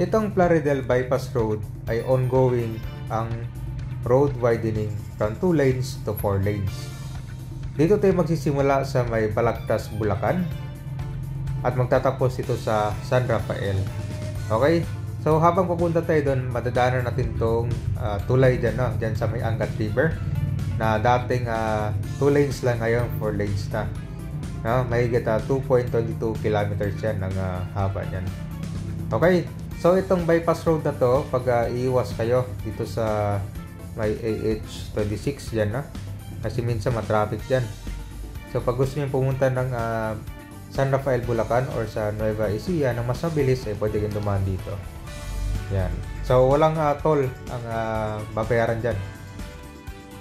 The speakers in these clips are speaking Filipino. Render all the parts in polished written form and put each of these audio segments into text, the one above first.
Itong Plaridel Bypass Road ay ongoing ang road widening from 2 lanes to 4 lanes. Dito tayo magsisimula sa may Balagtas, Bulacan at magtatapos ito sa San Rafael. Okay? So habang pupunta tayo doon, madadaanan natin tong tulay dyan, no? Dyan sa may Angat River na dating 2 lanes lang, ngayon 4 lanes na. No? Mahigit 2.22 kilometers yan ang haba niyan. Okay? So itong bypass road na to, pag iiwas kayo dito sa may AH26 dyan, no? Kasi minsan matraffic dyan. So pag gusto nyo pumunta ng San Rafael, Bulacan or sa Nueva Ecija na mas mabilis, pwede kayong dumaan dito. Yan. So walang toll ang babayaran dyan.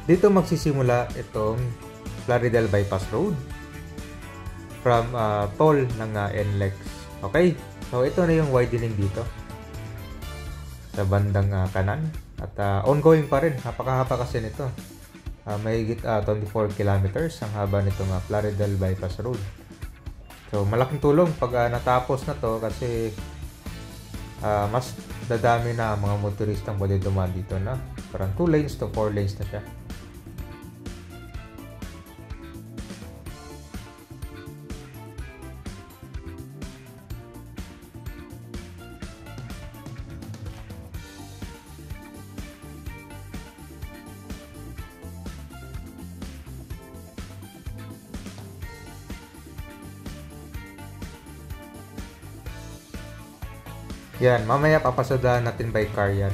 Dito magsisimula itong Plaridel Bypass Road from toll ng NLEX. Okay? So ito na yung widening dito sa bandang kanan at ongoing pa rin. Napakahaba kasi nito. Mahigit 24 kilometers ang haba nitong Plaridel Bypass Road. So malaking tulong pag natapos na to kasi mas dadami na mga motoristang pwede dumaan dito na. Parang 2 lanes to 4 lanes na siya. Yan, mamaya papasadahan natin by car yan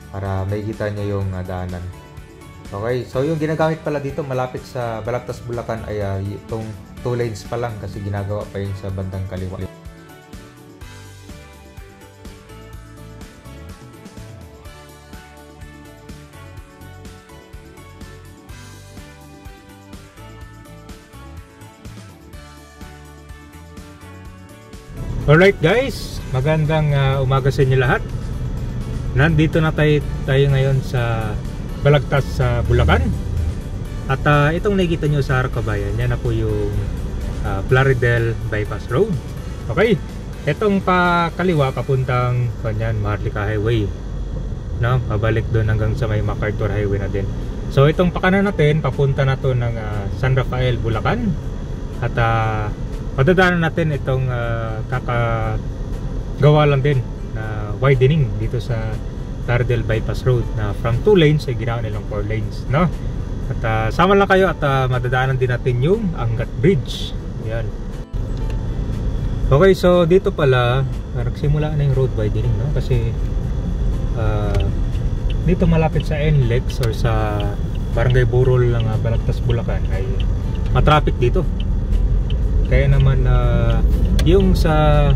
para makikita nyo yung daanan. Okay, so yung ginagamit pala dito malapit sa Balagtas, Bulacan ay itong 2 lanes pa lang kasi ginagawa pa yung sa bandang kaliwa. Alright guys, magandang umaga sa inyo lahat. Nandito na tayo ngayon sa Balagtas sa Bulacan. At itong nakikita nyo sa harap kabayan, yan na po yung Plaridel Bypass Road. Okay, itong kaliwa papuntang Maharlika Highway, no? Pabalik doon hanggang sa may MacArthur Highway na din. So itong pakanan natin, papunta na to ng San Rafael, Bulacan. At madadaanan natin itong kakagawa lang din na widening dito sa Plaridel Bypass Road na from 2 lanes ay ginawa nilang 4 lanes, no? At sama lang kayo at madadaanan din natin yung Angat Bridge. Yan. Okay, so dito pala nagsimula na yung road widening, no? Kasi dito malapit sa NLEX or sa Barangay Burol ng Balagtas, Bulacan ay matraffic dito. Kaya naman yung sa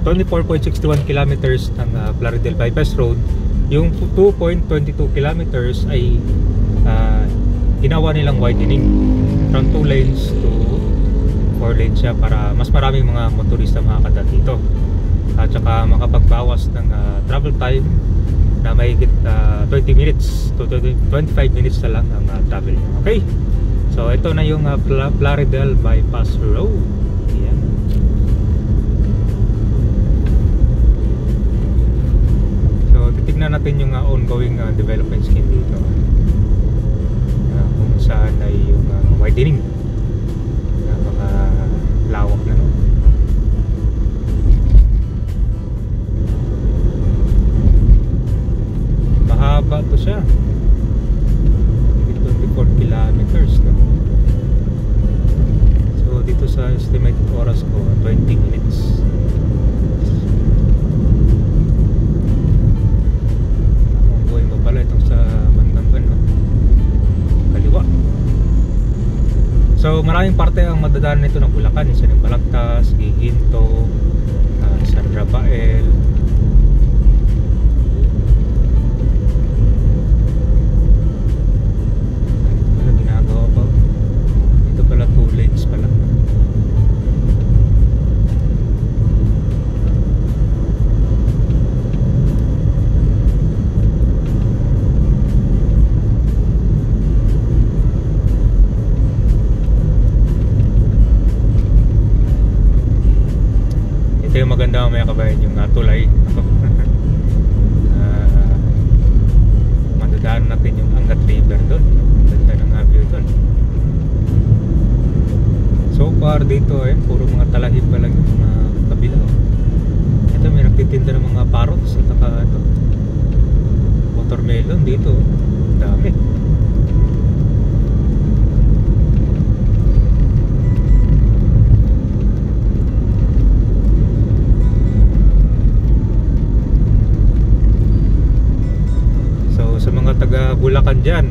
24.61 kilometers ng Plaridel Bypass Road, yung 2.22 kilometers ay ginawa nilang widening from 2 lanes to 4 lanes siya para mas maraming mga motorista makakadaan dito at saka makapagbawas ng travel time na mahigit 20 minutes to 25 minutes na lang ang travel. Okay, so ito na yung Plaridel Bypass Road. Ayan. So titignan natin yung ongoing development scheme dito, kung saan ay yung widening na mga lawak na, no? Mahaba to siya, 24 kilometers, no? So dito sa estimated oras ko 20 minutes. Ongoing pa pala itong sa Mandangan, no? Kaliwa. So maraming parte ang madadaanan nito ng Bulacan, isa ng Balagtas, Giginto, San Rafael. Ano ginagawa pa? Ito pala 2 lanes pala. Ito yung maganda mamaya kabayan, yung tulay dito eh, puro mga talahib pa lang yung mga kabila. Ito may nagtitinda ng mga parrots at saka ito, watermelon dito. Dami. So sa mga taga Bulacan dyan,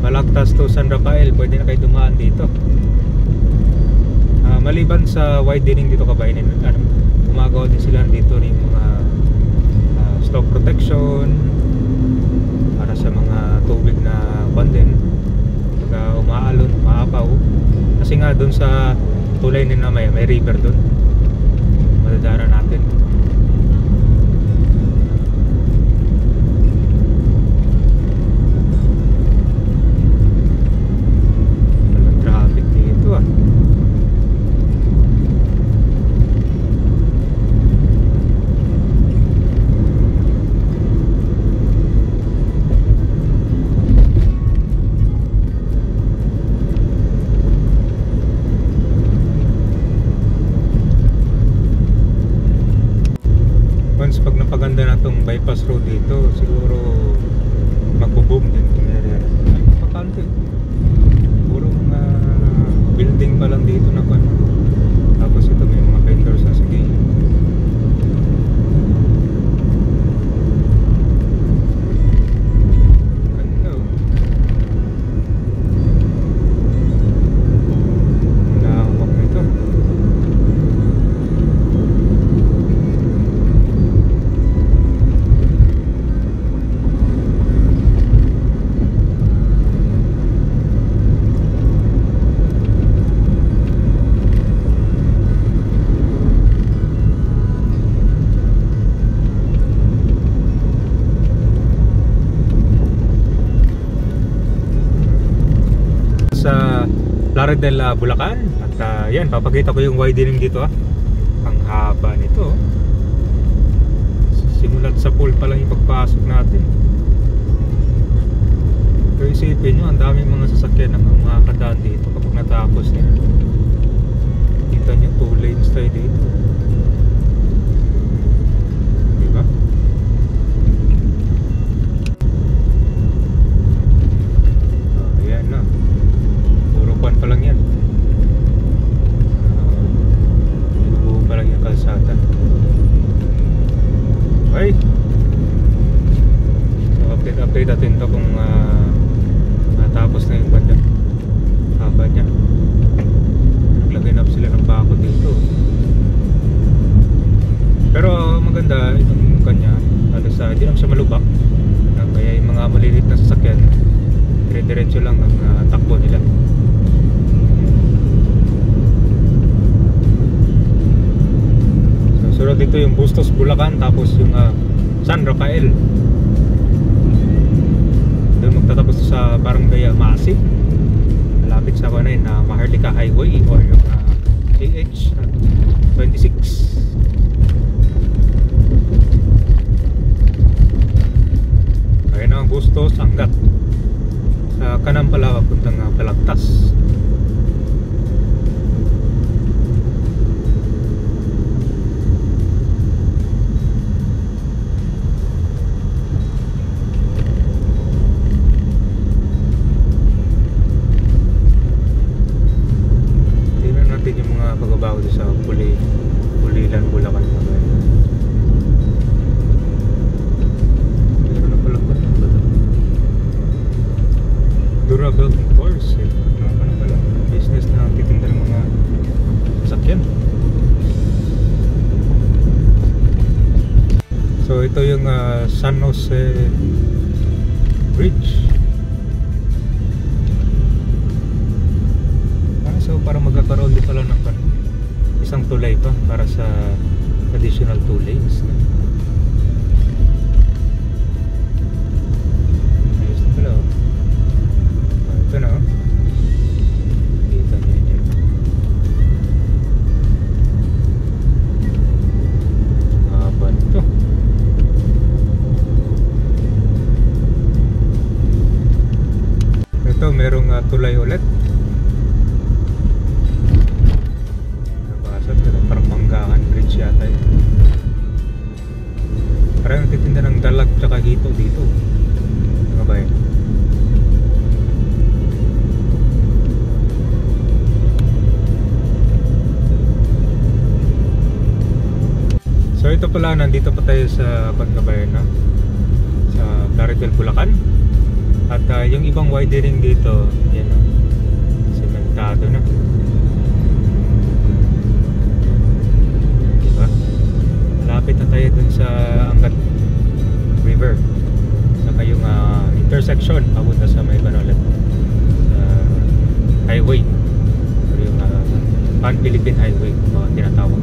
Balagtas to San Rafael, pwede na kayo dumaan dito. Maliban sa widening dito kabayan, gumagawa din sila dito ng mga stock protection para sa mga tubig na bandin pag umaalon, umaapaw. Kasi nga dun sa tulay nila may river dun, madadaanan natin. Walang traffic dito ah. Pag napaganda na itong bypass road dito, siguro magbo-boom din itong area. Pakante, puro mga building pa lang dito na pan. Tapos ito may mga vendors na sige. Ganda oh. Lawak nito. Sa Plaridel, Bulacan. At yan, papakita ko yung widening dito ah. Ang haba nito. Simulat sa pool pa lang yung pagpasok natin. Pero isipin nyo, ang daming mga sasakyan ng mga kadaan dito kapag natapos nila. Kita nyo, 2 lanes tayo dito. Diba? Ayan na. Purupan pa lang yan. Buo pa lang yung kalsada. Okay. So update natin to kung natapos na yung banda. Haba niya. Naglagay na sila ng bako dito. Pero maganda itong kanya. Hindi naman siya malubak. Kaya yung mga maliliit na sasakyan, dire-diretso lang ang takbo nila. So sunod dito yung Bustos Bulacan, tapos yung San Rafael. Doon magtatapos sa Barangay Maasig, malapit sa Maharlika Highway or yung CH 26. Ayun ang Bustos hanggat sa kanan pala papuntang Balagtas. Tingnan natin yung mga pagbabago sa Pulilan, Bulacan. Meron na pala pa Durable Motors, ano pala, business na titinda ng mga sakyan. So ito yung San Jose Bridge. So para magkakaroon din pala ng isang tulay pa para sa additional 2 lanes. Ayos na pala oh. Ito na oh. Kita nyo yun. Haba nito. Ito merong tulay ulit. Beach yata yun. Parang nagtitinda ng dalag tsaka hito dito, mga bayan. So ito pala, nandito pa tayo sa Pagkabayan na sa Claricel, Bulacan. At yung ibang widening dito, yan o, sementado na. Diba? Malapit na tayo dun sa Angat River. Saka yung intersection papunta sa may Banolet highway, or yung Pan-Philippine Highway, tinatawag.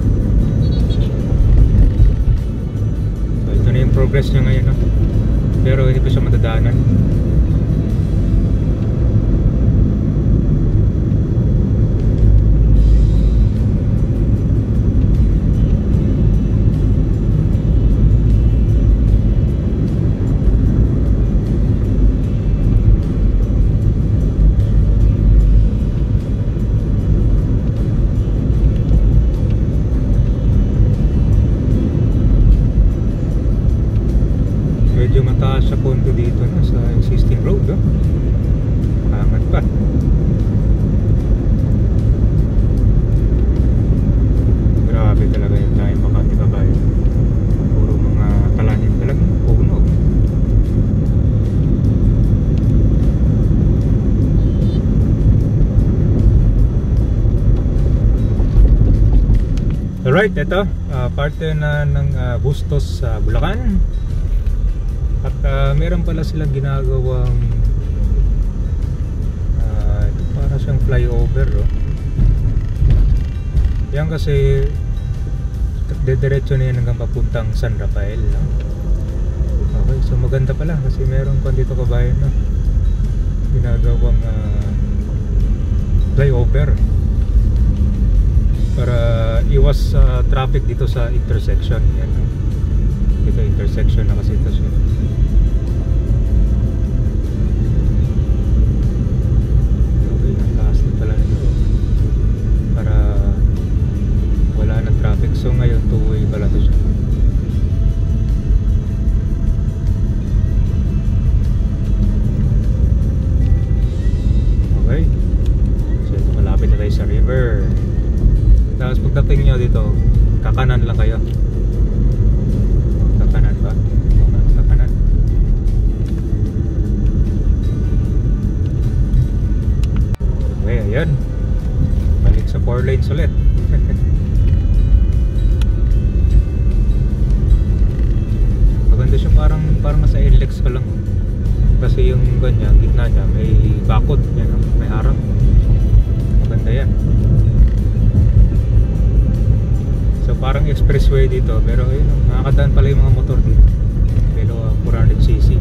So ito na yung progress niya ngayon, no? Pero hindi pa siya matadaanan. Medyo mataas sa punto dito na sa existing road, no? Angat pa. Grabe talaga yung time Makati Babayan. Puro mga talahin talaga, puno. Alright, ito parte na ng Bustos sa Bulacan. At meron pala silang ginagawang para siyang flyover, oh. Yan kasi dediretso na yan hanggang papuntang San Rafael, no? Okay, so maganda pala kasi meron pa dito kabayan, no? Ginagawang flyover para iwas traffic dito sa intersection. Yan, no? Dito intersection na kasi ito siya. Okay, nataas na pala nito para wala na traffic. So ngayon two-way pala ito siya. Okay, so ito, malapit na tayo sa river. Tapos pagdating nyo dito, kakanan lang kayo. Kakanan ba? Kakanan. Okay, ayan. Balik sa 4 lanes ulit. Maganda siya, parang nasa NLEX ka lang. Kasi yung ganyan, gitna niya may bakod, yan, may harang. Maganda yan. So parang expressway dito, pero ayun, nakakadaan pala yung mga motor dito. Pero 400cc.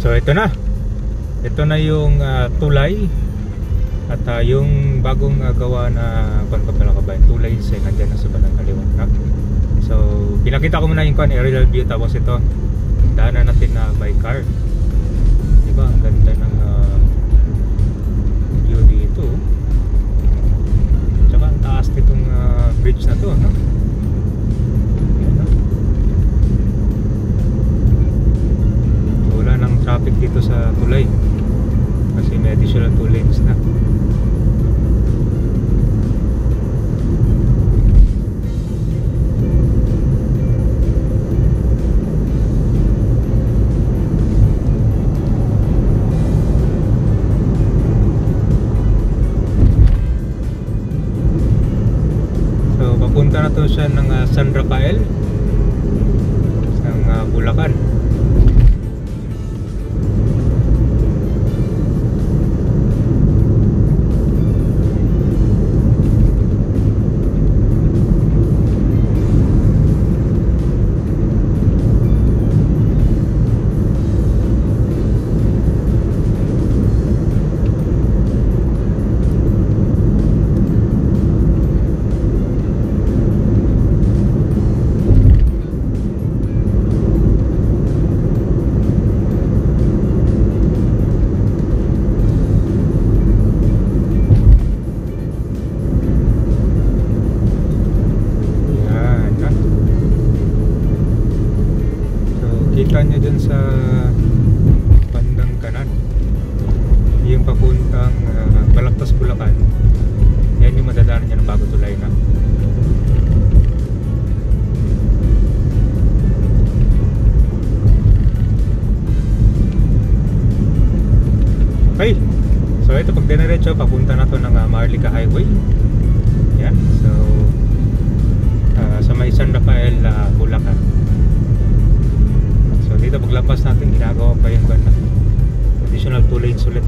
So ito na. Ito na yung tulay. At yung bagong gawa na tulay ay nandiyan na sa bandang kaliwa, no? So pinakita ko muna yung aerial view, tapos ito daanan natin na by car. Diba ang ganda ng view dito. Tsaka ang taas nitong bridge na to, no? Yan, no? Wala ng traffic dito sa tulay kasi may additional 2 lanes na. Papunta na to siya ng San Rafael ng Bulacan. Kita nyo dun sa bandang kanan yung papuntang Balagtas, Bulacan. Yan yung madadaanan nyo ng bago tulay na. Okay, so ito pag diniretso papunta na to ng Maharlika Highway. Yan, so sa may San Rafael, Bulacan. So dito paglampas natin ginagawa pa yung additional 2 lanes ulit.